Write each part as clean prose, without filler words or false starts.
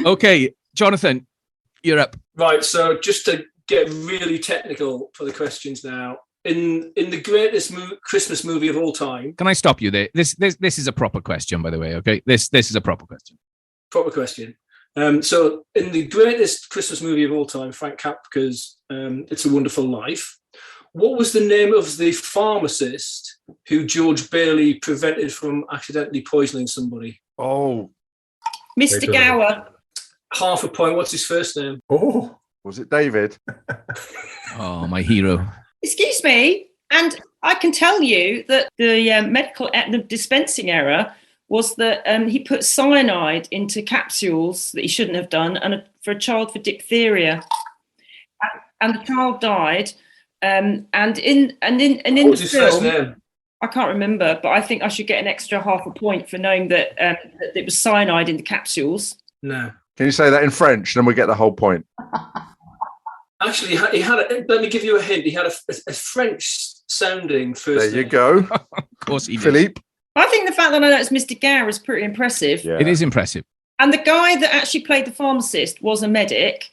Okay, Jonathan, you're up. Right, so just to get really technical for the questions now, in the greatest Christmas movie of all time. Can I stop you there? This is a proper question, by the way. Okay, this is a proper question. Proper question. So in the greatest Christmas movie of all time, Frank Capra's It's a Wonderful Life, what was the name of the pharmacist who George Bailey prevented from accidentally poisoning somebody? Oh, Mr. Gower. Half a point. What's his first name? Oh, was it David? Oh, my hero. Excuse me. And I can tell you that the dispensing error was that he put cyanide into capsules that he shouldn't have done, and for a child for diphtheria, and the child died. And in What's his film, first name? I can't remember, but I think I should get an extra half a point for knowing that it was cyanide in the capsules. No. Can you say that in French? Then we get the whole point. Actually, he had. Let me give you a hint. He had a French-sounding first name. There you go. Of course he did. Philippe. I think the fact that I know it's Mr. Gower is pretty impressive. Yeah. It is impressive. And the guy that actually played the pharmacist was a medic.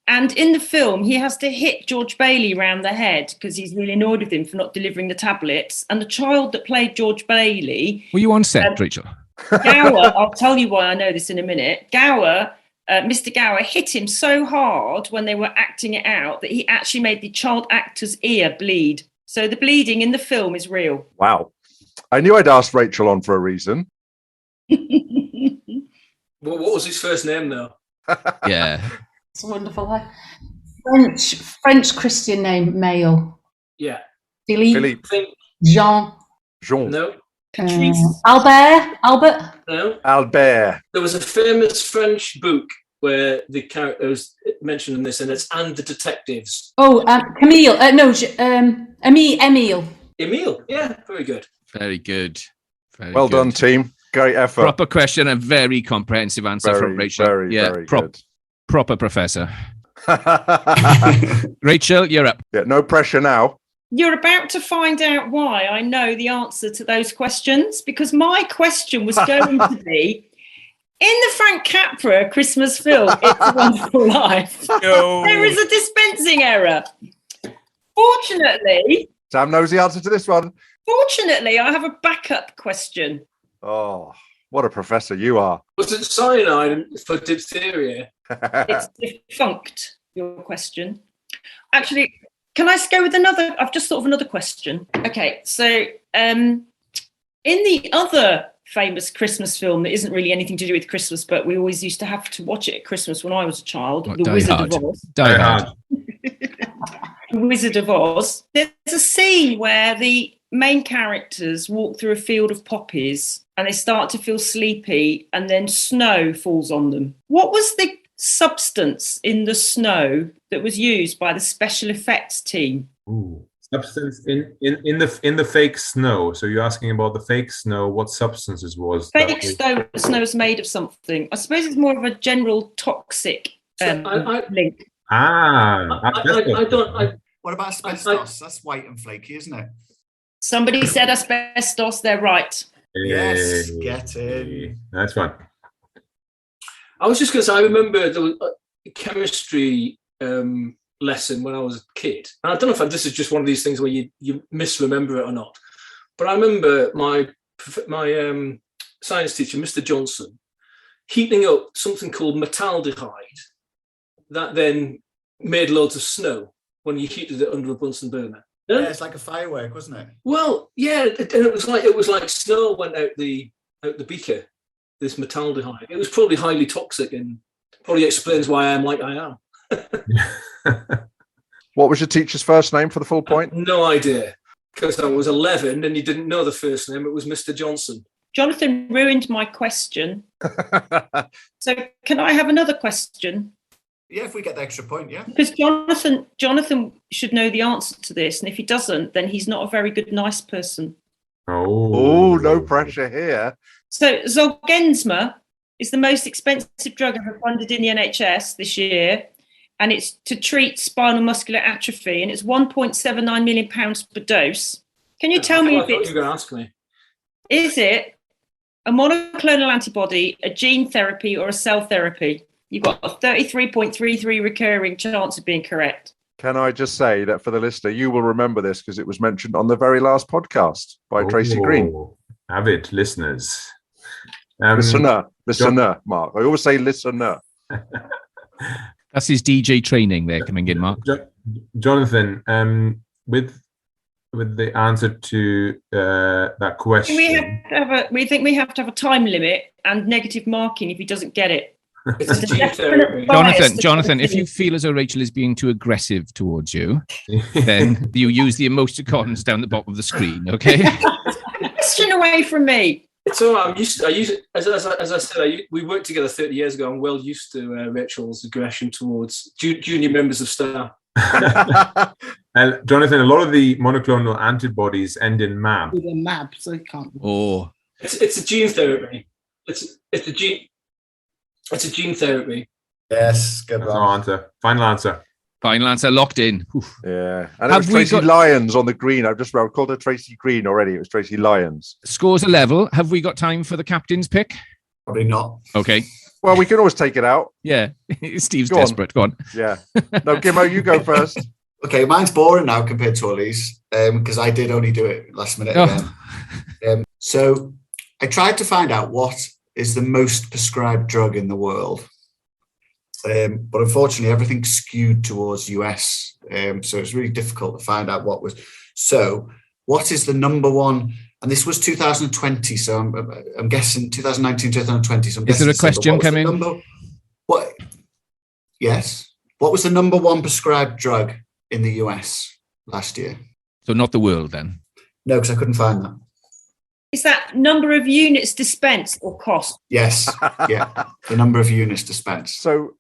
And in the film, he has to hit George Bailey round the head because he's really annoyed with him for not delivering the tablets. And the child that played George Bailey... Were you on set, Rachel? Gower, I'll tell you why I know this in a minute. Mr. Gower hit him so hard when they were acting it out that he actually made the child actor's ear bleed. So the bleeding in the film is real. Wow. I knew I'd asked Rachel on for a reason. What was his first name, though? Yeah. It's wonderful. French Christian name, male. Yeah. Philippe. Think, Jean. no. Albert. No. Albert. There was a famous French book where the character was mentioned in this, and it's And the Detectives. Oh, Camille. Emile. Emile. Yeah, very good. Very good. Well done, team. Great effort. Proper question and very comprehensive answer from Rachel. Very good. Proper professor. Rachel, you're up. Yeah, no pressure now. You're about to find out why I know the answer to those questions, because my question was going to be, in the Frank Capra Christmas film, It's a Wonderful Life, there is a dispensing error. Fortunately, Sam knows the answer to this one. I have a backup question. Oh, what a professor you are. Was it cyanide for diphtheria? It's defunct, your question. Actually, can I go with another? I've just thought of another question. Okay, so in the other famous Christmas film that isn't really anything to do with Christmas, but we always used to have to watch it at Christmas when I was a child, The Wizard of Oz. Die Hard. The Wizard of Oz. There's a scene where the main characters walk through a field of poppies and they start to feel sleepy, and then snow falls on them. What was the substance in the snow that was used by the special effects team? Ooh, substance in the fake snow. So you're asking about the fake snow, what substances was Fake snow is made of something. I suppose it's more of a general toxic link. What about asbestos? That's white and flaky, isn't it? Somebody said asbestos, they're right. Yes, get in. That's fine. I was just going to say, I remember there was a chemistry lesson when I was a kid. And I don't know if this is just one of these things where you misremember it or not. But I remember my science teacher, Mr. Johnson, heating up something called metaldehyde that then made loads of snow when you heated it under a Bunsen burner. Yeah, it's like a firework, wasn't it? Well, yeah, and it was like snow went out the beaker. This metaldehyde. It was probably highly toxic, and probably explains why I am like I am. What was your teacher's first name for the full point? No idea, because I was 11 and you didn't know the first name. It was Mr. Johnson. Jonathan ruined my question. So can I have another question? Yeah, if we get the extra point, yeah. Because Jonathan should know the answer to this, and if he doesn't, then he's not a very good, nice person. Oh, no pressure here. So Zolgensma is the most expensive drug ever funded in the NHS this year, and it's to treat spinal muscular atrophy, and it's £1.79 million per dose. Can you tell me if you were going to ask me. Is it A monoclonal antibody, a gene therapy, or a cell therapy? You've got a 33.33 recurring chance of being correct. Can I just say that for the listener, you will remember this because it was mentioned on the very last podcast by Tracy Green. Avid listeners. Listener, Mark. I always say listener. That's his DJ training there coming in, Mark. Jonathan, with the answer to that question, we think we have to have a time limit and negative marking if he doesn't get it. It's a gene therapy. Jonathan, if you feel as though Rachel is being too aggressive towards you, then you use the emoticons down the bottom of the screen, okay? Question away from me. It's all right. I use it as I said. We worked together 30 years ago. I'm well used to Rachel's aggression towards junior members of staff. And Jonathan, a lot of the monoclonal antibodies end in MAB. With a MAB, so it can't. Oh, it's a gene therapy. It's a gene therapy. Yes, good That's one. our answer. Final answer. final answer locked in. Oof. Yeah. And it was Tracy Lyons on the green. I've called her Tracy Green already. It was Tracy Lyons. Scores are level. Have we got time for the captain's pick? Probably not. Okay. Well, we can always take it out. Yeah. Steve's desperate. Go on. Yeah. No, Gimmo, you go first. Okay, mine's boring now compared to Ollie's because I did only do it last minute again. So I tried to find out what is the most prescribed drug in the world. But unfortunately, everything skewed towards US. So it's really difficult to find out what was. So what is the number one? And this was 2020. So I'm guessing 2019, 2020. So I'm is there a question coming? What? Yes. What was the number one prescribed drug in the US last year? So not the world then? No, because I couldn't find that. Is that number of units dispensed or cost? Yes. Yeah. The number of units dispensed. So,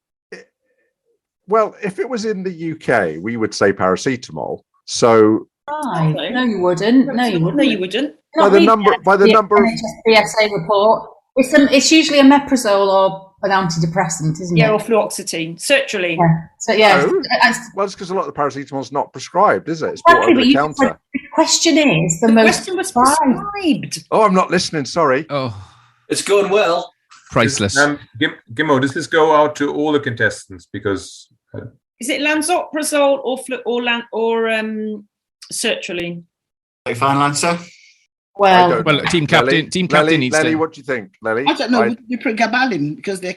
well, if it was in the UK, we would say paracetamol. So, no, you wouldn't. No, you wouldn't. No, you wouldn't. by the number of BSA report, it's usually a meprazole or an antidepressant, isn't it? Yeah, or fluoxetine, sertraline. Yeah. So yeah, No. Well, it's because a lot of the paracetamol's not prescribed, is it? It's exactly, bought over the counter. The question is The question was prescribed. Oh, I'm not listening. Sorry. Oh, It's going well. priceless. Gimmo, does this go out to all the contestants? Because Is it lansoprazole or sertraline? Final answer? well, Well, team captain needs Lelly, to. what do you think, Lelly? I don't know. We put Gabalin because they're.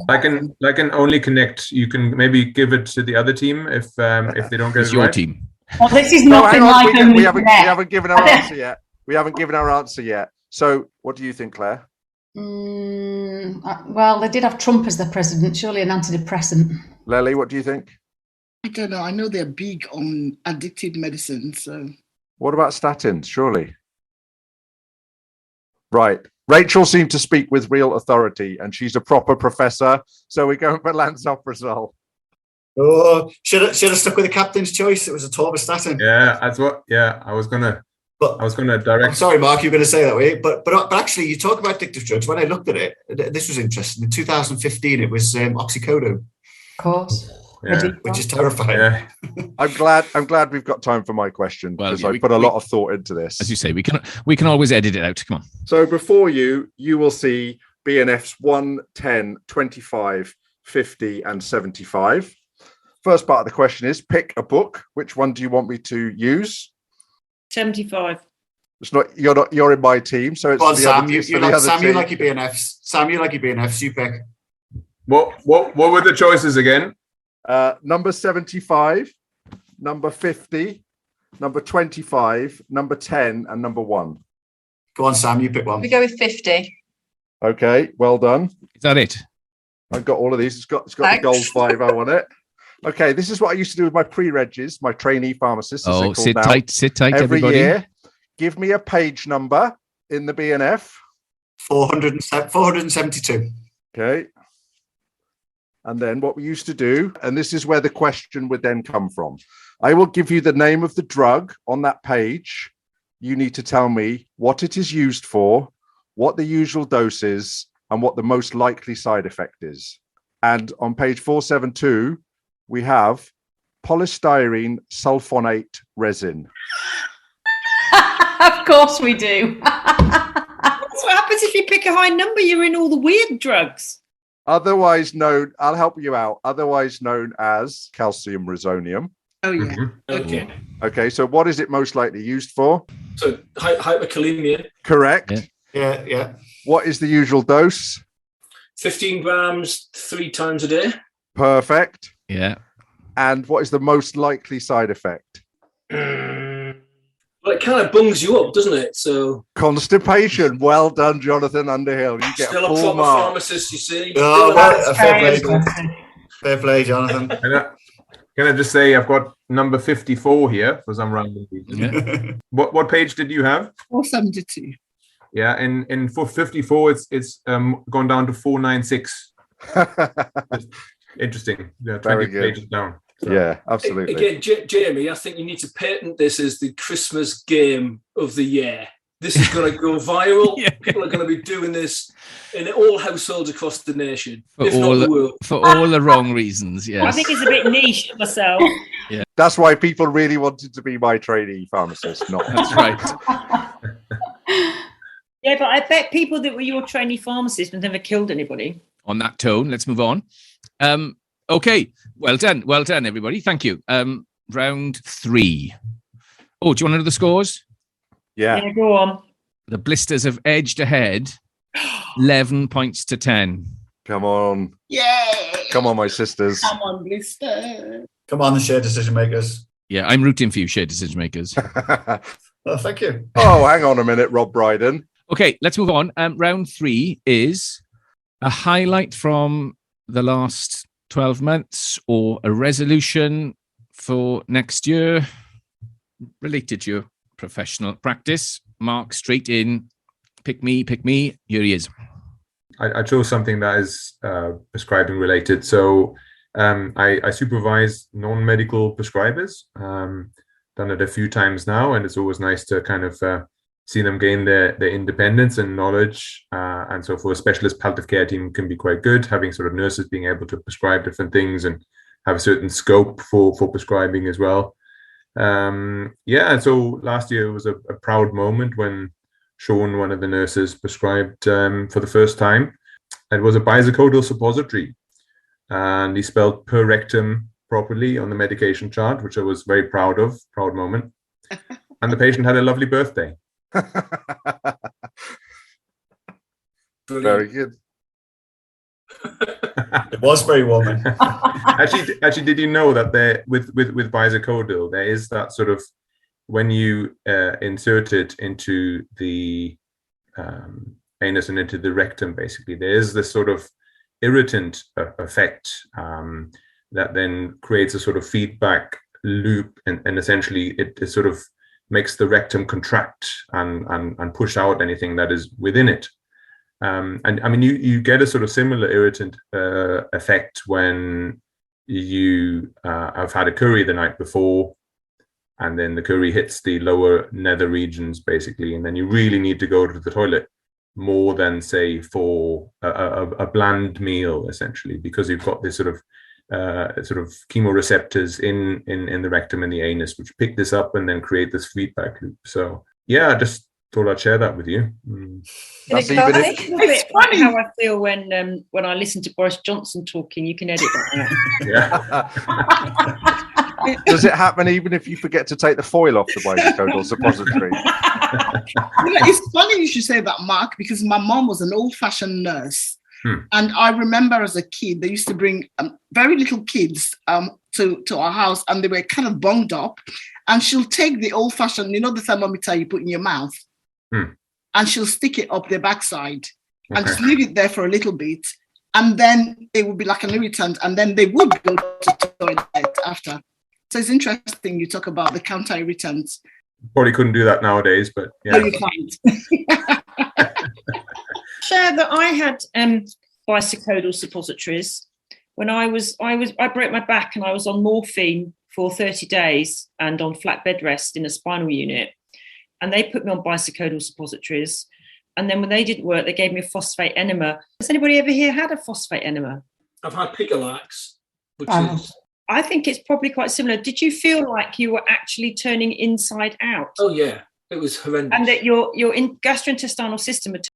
I can only connect. You can maybe give it to the other team if they don't get It's it your right. team. well, this is No, nothing hang on. like We haven't given our answer yet. We haven't given our answer yet. So, what do you think, Claire? Well, they did have Trump as their president. Surely an antidepressant. Lelly, what do you think? I don't know. I know they're big on addictive medicine, so. What about statins? Surely. Right. Rachel seemed to speak with real authority, and she's a proper professor. So we're going for lansoprazole. Oh, should have stuck with the captain's choice. It was a torvastatin. Yeah, that's what. Yeah, I was gonna direct. I'm sorry, Mark, you were going to say that way, but actually, you talk about addictive drugs. When I looked at it, this was interesting. In 2015, it was oxycodone, Of course. Yeah. which is terrifying. Yeah. I'm glad we've got time for my question Well, because yeah, I put a lot of thought into this. As you say, we can always edit it out. Come on. So before you will see BNFs 1, 10, 25, 50, and 75. First part of the question is pick a book. Which one do you want me to use? 75. It's not you're in my team, so it's Go on, the Sam. other, You it's for the like other Sam. You team. like your BNFs. Sam, you like your BNFs. You pick. What were the choices again? Number 75, number 50, number 25, number 10, and number 1. Go on, Sam. You pick one. We go with 50. Okay, well done. Is that it? I've got all of these. It's got the Thanks. gold 50 on it. Okay, this is what I used to do with my pre-regs, my trainee pharmacists. Oh, sit tight, Every everybody. year, give me a page number in the BNF. 472. Okay. And then what we used to do, and this is where the question would then come from. I will give you the name of the drug on that page. You need to tell me what it is used for, what the usual dose is, and what the most likely side effect is. And on page 472, we have polystyrene sulfonate resin. Of course we do. That's what happens pick a high number, you're in all the weird drugs. Otherwise known, I'll help you out. Otherwise known as calcium resonium. Oh yeah. Okay. Okay, so what is it most likely used for? So hyperkalemia, Correct. Yeah. Yeah. What is the usual dose? 15 grams 3 times a day. Perfect. Yeah. And what is the most likely side effect? Well, it kind of bungs you up, doesn't it? So Constipation. Well done, Jonathan Underhill. You get still a a full proper mark. pharmacist, you see. Oh, well, fair play. Interesting. Fair play, Jonathan. Can I just say I've got number 54 here for some random reason. Yeah. What page did you have? 472. Yeah, and for 54, it's gone down to 496. Interesting. Yeah, 20 Very good. pages down. So. Yeah, absolutely. Again, Jamie, I think you need to patent this as the Christmas game of the year. This is going to go viral. Yeah. People are going to be doing this in all households across the nation, For if not the world. all the wrong reasons, yes. I think it's a bit niche myself. That's why people really wanted to be my trainee pharmacist, not That's right. Yeah, but I bet people that were your trainee pharmacists have never killed anybody. On that tone, let's move on. Okay, well done, everybody. Thank you. Round 3. Oh, do you want to know the scores? Yeah. Go on. The Blisters have edged ahead 11 points to 10. Come on. Yay! Come on, my sisters. Come on, Blister. Come on, the shared decision makers. Yeah, I'm rooting for you, shared decision makers. Well, thank you. Oh, hang on a minute, Rob Brydon. Okay, let's move on. Round 3 is a highlight from the last 12 months or a resolution for next year related to your professional practice. Mark, straight in. Pick me. Here he is. I chose something that is prescribing related. So I supervise non-medical prescribers. Done it a few times now, and it's always nice to kind of see them gain their independence and knowledge. And so for a specialist palliative care team can be quite good, having sort of nurses being able to prescribe different things and have a certain scope for prescribing as well. And so last year was a proud moment when Sean, one of the nurses, prescribed for the first time. It was a bisacodyl suppository, and he spelled per rectum properly on the medication chart, which I was very proud moment. And the patient had a lovely birthday. Very good. It was very warming. Actually, did you know that there with bisacodyl there is that sort of when you insert it into the anus and into the rectum, basically there is this sort of irritant effect that then creates a sort of feedback loop, and essentially it sort of makes the rectum contract and push out anything that is within it. And I mean, you get a sort of similar irritant effect when you have had a curry the night before, and then the curry hits the lower nether regions, basically, and then you really need to go to the toilet more than, say, for a bland meal, essentially, because you've got this sort of chemoreceptors in the rectum and the anus, which pick this up and then create this feedback loop. So yeah, I just thought I'd share that with you. That's even if, It's a bit like how I feel when I listen to Boris Johnson talking. You can edit that out. Yeah. does it happen even if you forget to take the foil off the bisacodyl suppository? It's funny you should say that, Mark, because my mom was an old-fashioned nurse. And I remember as a kid, they used to bring very little kids to our house, and they were kind of bunged up. And she'll take the old-fashioned, the thermometer you put in your mouth, and she'll stick it up their backside and just leave it there for a little bit. And then it would be like an irritant, and then they would go to the toilet after. So it's interesting you talk about the counter-irritants. Probably couldn't do that nowadays, but yeah. No, you can't. Share that I had bisacodyl suppositories when I broke my back and I was on morphine for 30 days and on flat bed rest in a spinal unit, and they put me on bisacodyl suppositories, and then when they didn't work they gave me a phosphate enema. Has anybody ever here had a phosphate enema? I've had Picolax, which is... I think it's probably quite similar. Did you feel like you were actually turning inside out? Oh yeah, it was horrendous. And that your gastrointestinal system had